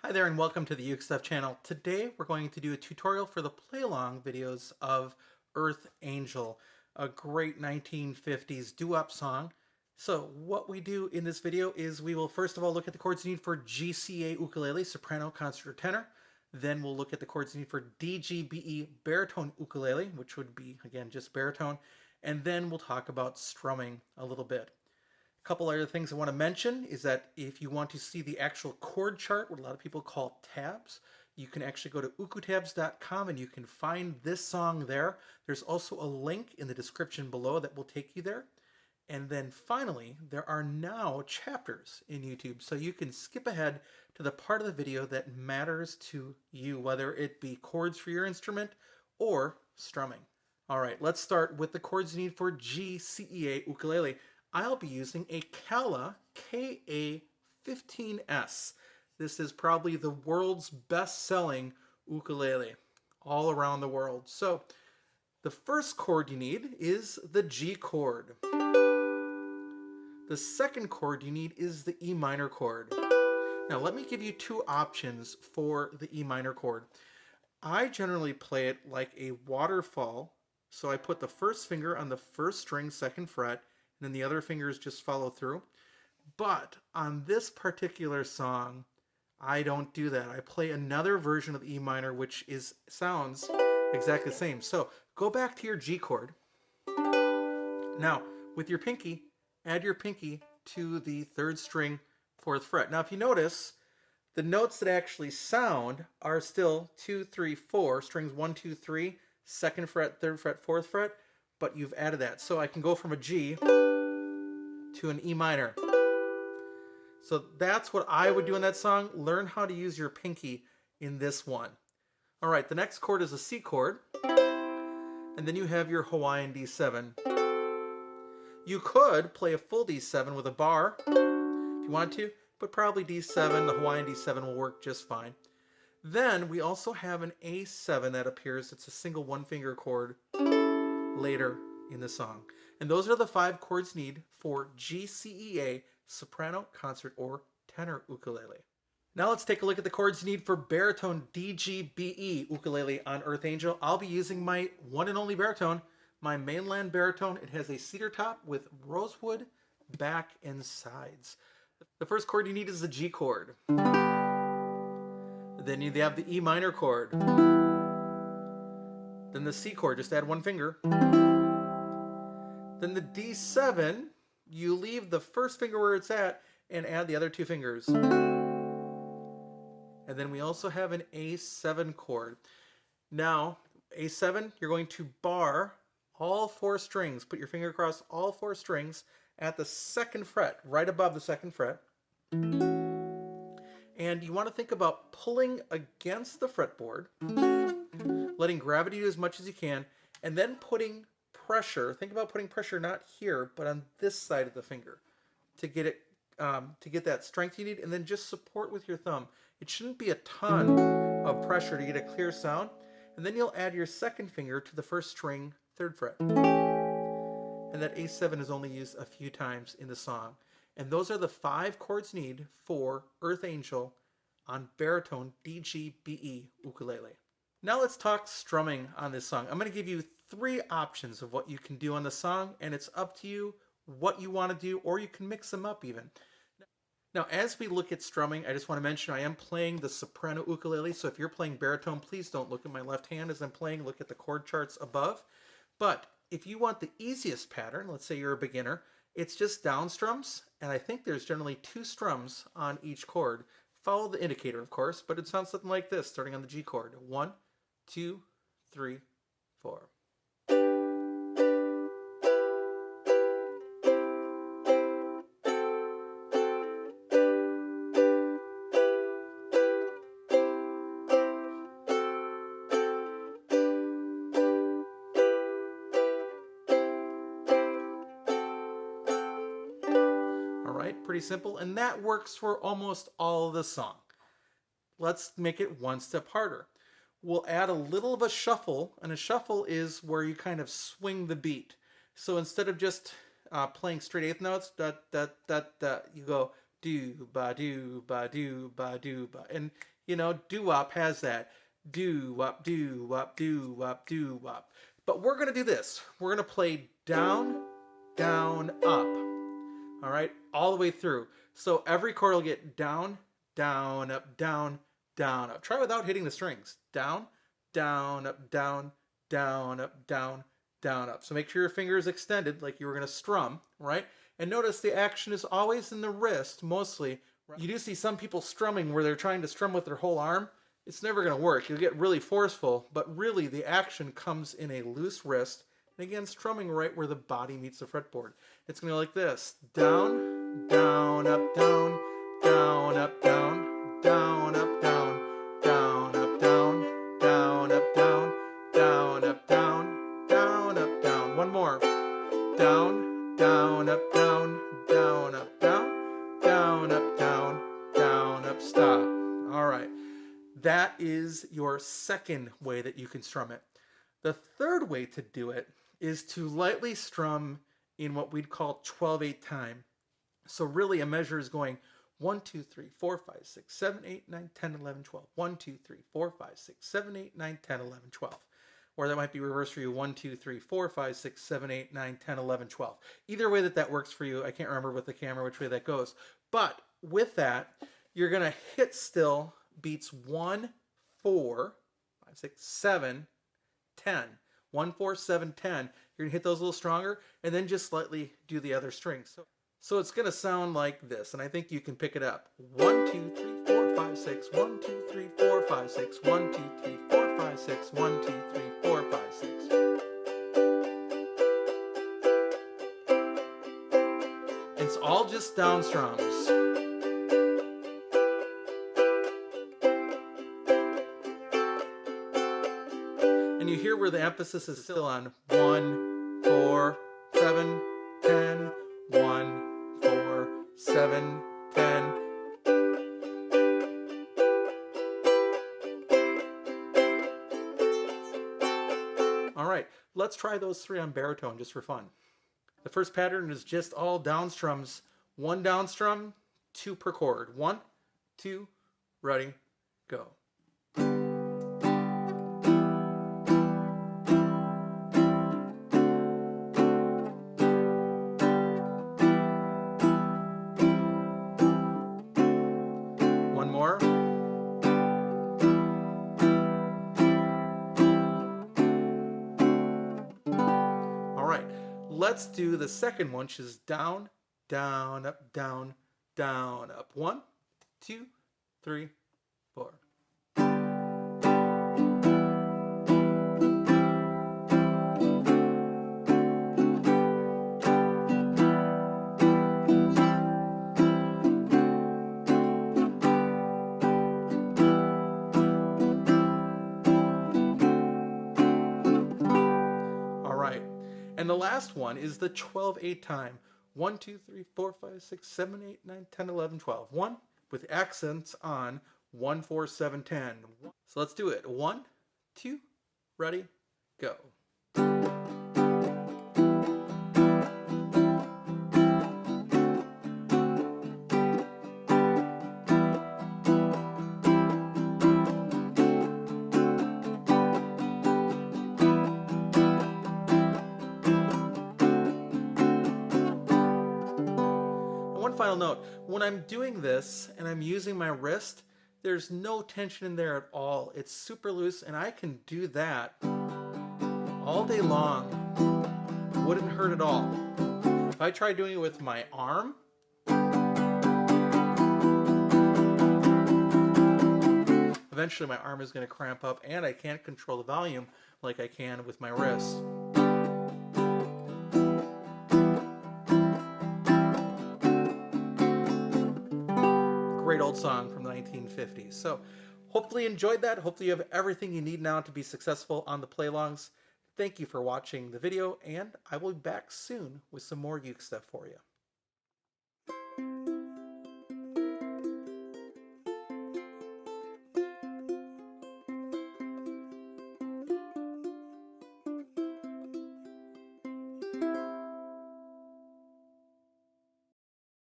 Hi there and welcome to the UkeStuff channel. Today we're going to do a tutorial for the play-along videos of Earth Angel, a great 1950s doo-wop song. So what we do in this video is we will first of all look at the chords you need for GCEA ukulele, soprano, concert, or tenor. Then we'll look at the chords you need for DGBE baritone ukulele, which would be, again, just baritone. And then we'll talk about strumming a little bit. A couple other things I want to mention is that if you want to see the actual chord chart, what a lot of people call tabs, you can actually go to ukestuff.info and you can find this song there. There's also a link in the description below that will take you there. And then finally, there are now chapters in YouTube, so you can skip ahead to the part of the video that matters to you, whether it be chords for your instrument or strumming. All right, let's start with the chords you need for GCEA ukulele. I'll be using a Kala KA15S. This is probably the world's best-selling ukulele all around the world. So the first chord you need is the G chord. The second chord you need is the E minor chord. Now let me give you two options for the E minor chord. I generally play it like a waterfall. So I put the first finger on the first string, second fret, and then the other fingers just follow through. But on this particular song, I don't do that. I play another version of E minor, which sounds exactly the same. So go back to your G chord. Now, with your pinky, add your pinky to the third string, fourth fret. Now, if you notice, the notes that actually sound are still 2, 3, 4, strings 1, 2, 3, second fret, third fret, fourth fret, but you've added that. So I can go from a G to an E minor. So that's what I would do in that song. Learn how to use your pinky in this one. All right, the next chord is a C chord. And then you have your Hawaiian D7. You could play a full D7 with a bar if you want to, but probably D7, the Hawaiian D7 will work just fine. Then we also have an A7 that appears. It's a single one-finger chord later in the song. And those are the 5 chords you need for GCEA, soprano, concert, or tenor ukulele. Now let's take a look at the chords you need for baritone DGBE ukulele on Earth Angel. I'll be using my one and only baritone, my mainland baritone. It has a cedar top with rosewood back and sides. The first chord you need is the G chord. Then you have the E minor chord. Then the C chord, just add one finger. Then the D7, you leave the first finger where it's at and add the other 2 fingers. And then we also have an A7 chord. Now, A7, you're going to bar all 4 strings. Put your finger across all 4 strings at the second fret, right above the second fret. And you want to think about pulling against the fretboard, letting gravity do as much as you can, and then putting pressure. Think about putting pressure not here, but on this side of the finger to get it to get that strength you need, and then just support with your thumb. It shouldn't be a ton of pressure to get a clear sound. And then you'll add your second finger to the first string, third fret. And that A7 is only used a few times in the song. And those are the 5 chords you need for Earth Angel on baritone DGBE ukulele. Now let's talk strumming on this song. I'm going to give you 3 options of what you can do on the song, and it's up to you what you want to do, or you can mix them up even. Now, as we look at strumming, I just want to mention I am playing the soprano ukulele, so if you're playing baritone, please don't look at my left hand as I'm playing. Look at the chord charts above. But if you want the easiest pattern, let's say you're a beginner, it's just down strums, and I think there's generally 2 strums on each chord. Follow the indicator, of course, but it sounds something like this, starting on the G chord. 1, 2, 3, 4. Pretty simple, and that works for almost all of the song. Let's make it one step harder. We'll add a little of a shuffle, and a shuffle is where you kind of swing the beat. So instead of just playing straight eighth notes, da da da da, you go do ba do ba do ba do ba, and You know, doo-wop has that. Doo-wop, doo-wop, doo-wop, doo-wop. But we're going to do this. We're going to play down, down, up. All right, all the way through. So every chord will get down, down, up, down, down, up. Try without hitting the strings. Down, down, up, down, down, up, down, down, up. So make sure your finger is extended like you were going to strum, right? And notice the action is always in the wrist, mostly. You do see some people strumming where they're trying to strum with their whole arm. It's never going to work. You'll get really forceful, but really the action comes in a loose wrist. And again, strumming right where the body meets the fretboard. It's going to go like this. Down, down, up, down, down, up, down, down, up, down, down, up, down, down, up, down, down, up, down, down, up, down. One more. Down, down, up, down, down, up, down, down, up, down, down, up, stop. All right. That is your second way that you can strum it. The third way to do it is to lightly strum in what we'd call 12/8 time. So really a measure is going 1, 2, 3, 4, 5, 6, 7, 8, 9, 10, 11, 12. 1, 2, 3, 4, 5, 6, 7, 8, 9, 10, 11, 12. Or that might be reversed for you. 1, 2, 3, 4, 5, 6, 7, 8, 9, 10, 11, 12. Either way that works for you. I can't remember with the camera which way that goes. But with that, you're going to hit still beats 1, 4, 5, 6, 7, 10. 1, 4, 7, 10. You're going to hit those a little stronger and then just slightly do the other strings. So it's going to sound like this, and I think you can pick it up. 1, 2, 3, 4, 5, 6. 1, 2, 3, 4, 5, 6. 1, 2, 3, 4, 5, 6. 1, 2, 3, 4, 5, 6. It's all just down strums. And you hear where the emphasis is still on 1, 4, 7, 10, 1, 4, 7, 10. All right, let's try those three on baritone just for fun. The first pattern is just all down strums. 1 down strum, 2 per chord. 1, 2, ready, go. One more. All right, let's do the second one, which is down, down, up, down, down, up. 1, 2, 3, 4. And the last one is the 12/8 time. 1, 2, 3, 4, 5, 6, 7, 8, 9, 10, 11, 12. 1 with accents on 1, 4, 7, 10. So let's do it. 1, 2, ready, go. Final note, when I'm doing this and I'm using my wrist, there's no tension in there at all. It's super loose and I can do that all day long. Wouldn't hurt at all. If I try doing it with my arm, eventually my arm is going to cramp up and I can't control the volume like I can with my wrist. Great old song from the 1950s. So hopefully you enjoyed that. Hopefully you have everything you need now to be successful on the play-alongs. Thank you for watching the video, and I will be back soon with some more uke stuff for you.